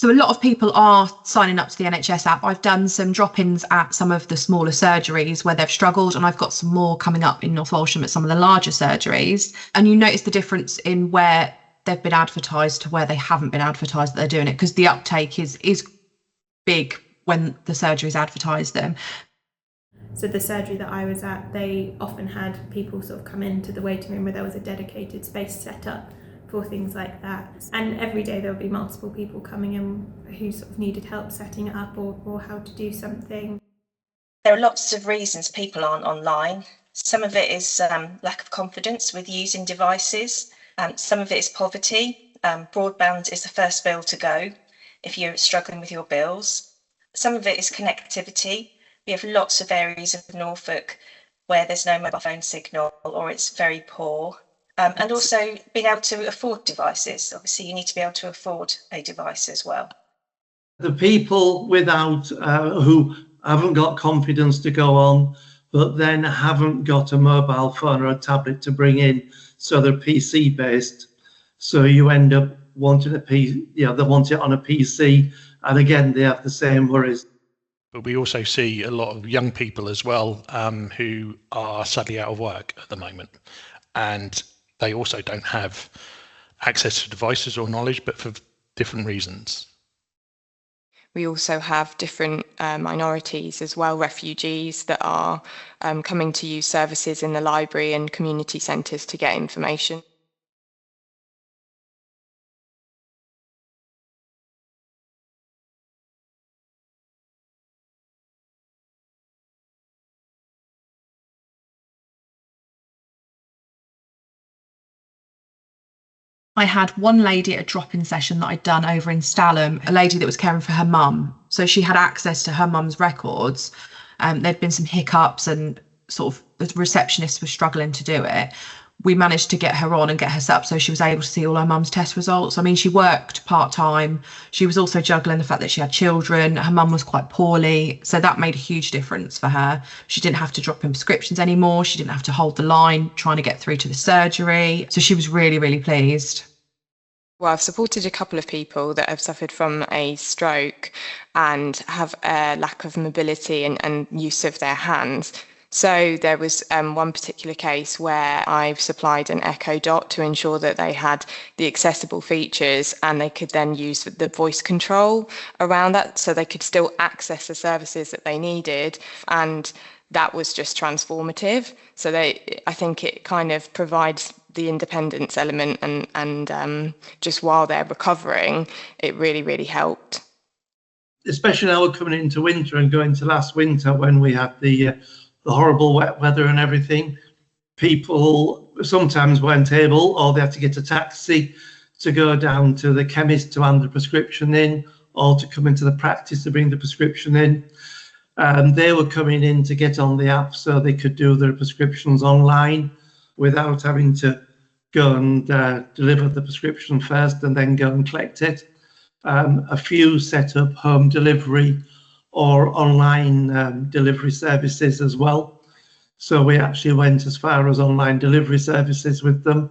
So a lot of people are signing up to the NHS app. I've done some drop-ins at some of the smaller surgeries where they've struggled, and I've got some more coming up in North Walsham at some of the larger surgeries. And you notice the difference in where they've been advertised to where they haven't been advertised that they're doing it, because the uptake is big when the surgeries advertise them. So the surgery that I was at, they often had people sort of come into the waiting room where there was a dedicated space set up for things like that. And every day there would be multiple people coming in who sort of needed help setting it up or how to do something. There are lots of reasons people aren't online. Some of it is lack of confidence with using devices. Some of it is poverty. Broadband is the first bill to go if you're struggling with your bills. Some of it is connectivity. We have lots of areas of Norfolk where there's no mobile phone signal or it's very poor. And also being able to afford devices. Obviously, you need to be able to afford a device as well. The people without who haven't got confidence to go on, but then haven't got a mobile phone or a tablet to bring in, so they're PC based. So you end up wanting they want it on a PC, and again they have the same worries. But we also see a lot of young people as well who are sadly out of work at the moment, and they also don't have access to devices or knowledge, but for different reasons. We also have different minorities as well, refugees that are coming to use services in the library and community centres to get information. I had one lady at a drop-in session that I'd done over in Stalham, a lady that was caring for her mum. So she had access to her mum's records. There'd been some hiccups and sort of the receptionist was struggling to do it. We managed to get her on and get her set up so she was able to see all her mum's test results. I mean, she worked part-time. She was also juggling the fact that she had children. Her mum was quite poorly. So that made a huge difference for her. She didn't have to drop in prescriptions anymore. She didn't have to hold the line trying to get through to the surgery. So she was really, really pleased. Well, I've supported a couple of people that have suffered from a stroke and have a lack of mobility and use of their hands. So there was one particular case where I've supplied an Echo Dot to ensure that they had the accessible features and they could then use the voice control around that so they could still access the services that they needed. And that was just transformative. So I think it kind of provides the independence element and just while they're recovering, it really, really helped. Especially now we're coming into winter and going to last winter when we had the horrible wet weather and everything. People sometimes weren't able, or they had to get a taxi to go down to the chemist to hand the prescription in, or to come into the practice to bring the prescription in. They were coming in to get on the app so they could do their prescriptions online without having to go and deliver the prescription first and then go and collect it. A few set up home delivery or online delivery services as well. So we actually went as far as online delivery services with them,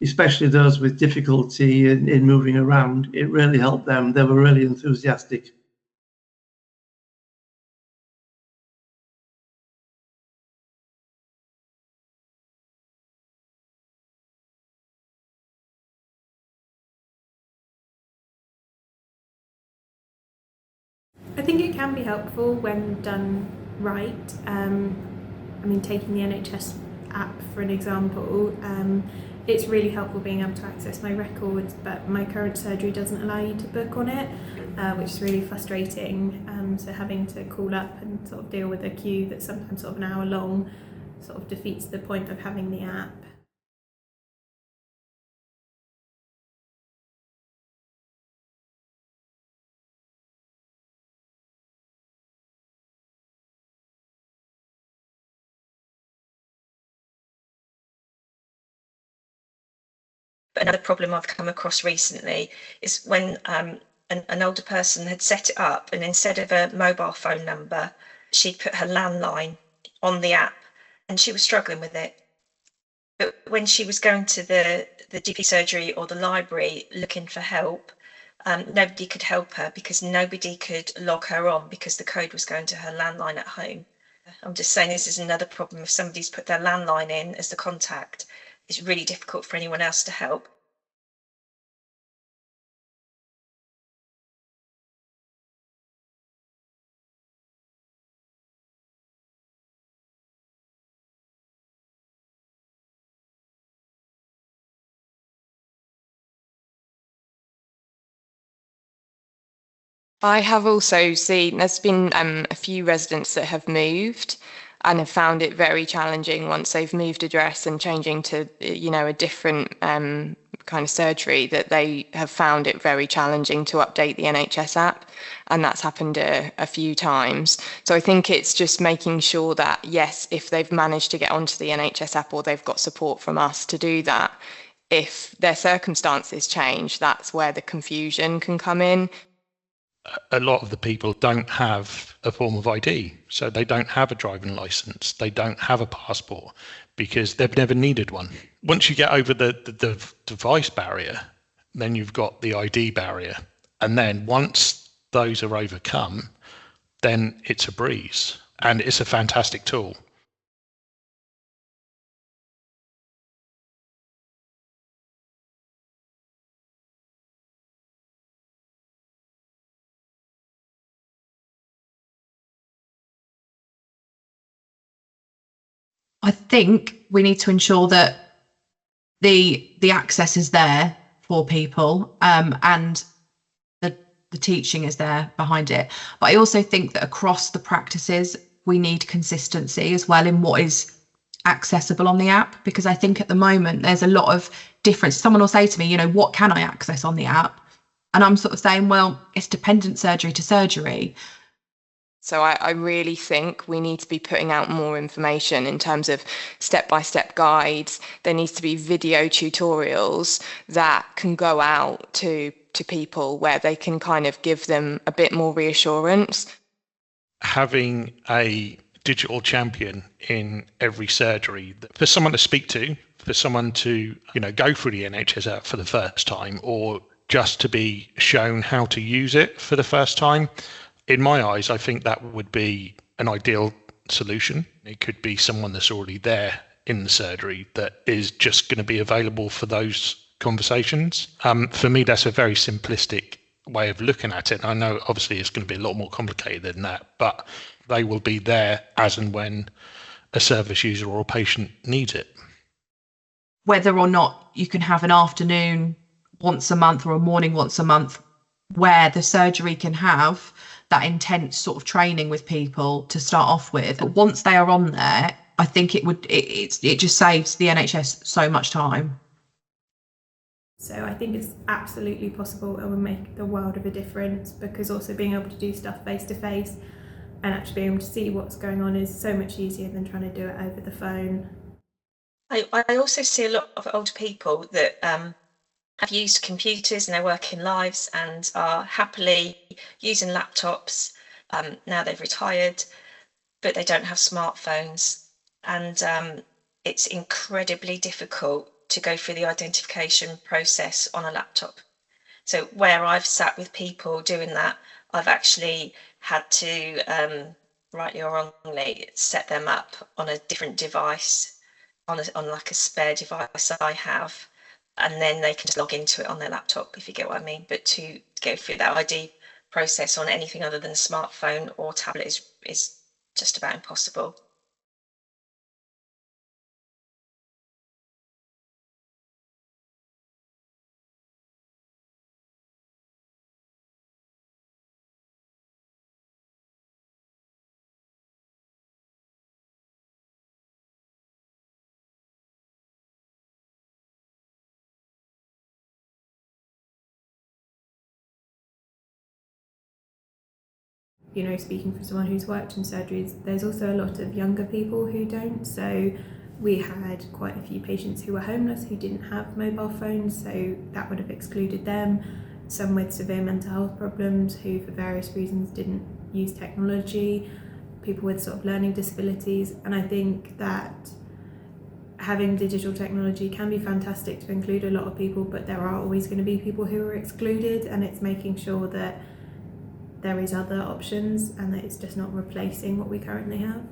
especially those with difficulty in moving around. It really helped them. They were really enthusiastic. I think it can be helpful when done right. I mean, taking the NHS app for an example, it's really helpful being able to access my records, but my current surgery doesn't allow you to book on it, which is really frustrating. So having to call up and sort of deal with a queue that's sometimes sort of an hour long sort of defeats the point of having the app. But another problem I've come across recently is when an older person had set it up, and instead of a mobile phone number, she'd put her landline on the app, and she was struggling with it. But when she was going to the GP surgery or the library looking for help, nobody could help her because nobody could log her on because the code was going to her landline at home. I'm just saying this is another problem. If somebody's put their landline in as the contact, it's really difficult for anyone else to help. I have also seen there's been a few residents that have moved and have found it very challenging once they've moved address and changing to, a different kind of surgery, that they have found it very challenging to update the NHS app. And that's happened a few times. So I think it's just making sure that, yes, if they've managed to get onto the NHS app or they've got support from us to do that, if their circumstances change, that's where the confusion can come in. A lot of the people don't have a form of ID, so they don't have a driving license, they don't have a passport because they've never needed one. Once you get over the device barrier, then you've got the ID barrier, and then once those are overcome, then it's a breeze, and it's a fantastic tool. I think we need to ensure that the access is there for people, and the teaching is there behind it. But I also think that across the practices, we need consistency as well in what is accessible on the app, because I think at the moment there's a lot of difference. Someone will say to me, what can I access on the app? And I'm sort of saying, well, it's dependent surgery to surgery. So I really think we need to be putting out more information in terms of step-by-step guides. There needs to be video tutorials that can go out to people where they can kind of give them a bit more reassurance. Having a digital champion in every surgery for someone to speak to, for someone to, go through the NHS app for the first time, or just to be shown how to use it for the first time. In my eyes, I think that would be an ideal solution. It could be someone that's already there in the surgery that is just going to be available for those conversations. For me, that's a very simplistic way of looking at it. I know obviously it's going to be a lot more complicated than that, but they will be there as and when a service user or a patient needs it. Whether or not you can have an afternoon once a month or a morning once a month where the surgery can have that intense sort of training with people to start off with. But once they are on there, I think it just saves the NHS so much time. So I think it's absolutely possible and will make the world of a difference, because also being able to do stuff face to face and actually being able to see what's going on is so much easier than trying to do it over the phone. I also see a lot of older people that have used computers in their working lives and are happily using laptops. Now they've retired, but they don't have smartphones. And it's incredibly difficult to go through the identification process on a laptop. So where I've sat with people doing that, I've actually had to, rightly or wrongly, set them up on a different device, on like a spare device I have, and then they can just log into it on their laptop, if you get what I mean. But to go through that ID process on anything other than a smartphone or tablet is just about impossible. Speaking for someone who's worked in surgeries, there's also a lot of younger people who don't. So we had quite a few patients who were homeless who didn't have mobile phones, so that would have excluded them. Some with severe mental health problems who for various reasons didn't use technology, people with sort of learning disabilities. And I think that having digital technology can be fantastic to include a lot of people, but there are always going to be people who are excluded, and it's making sure that there is other options and that it's just not replacing what we currently have.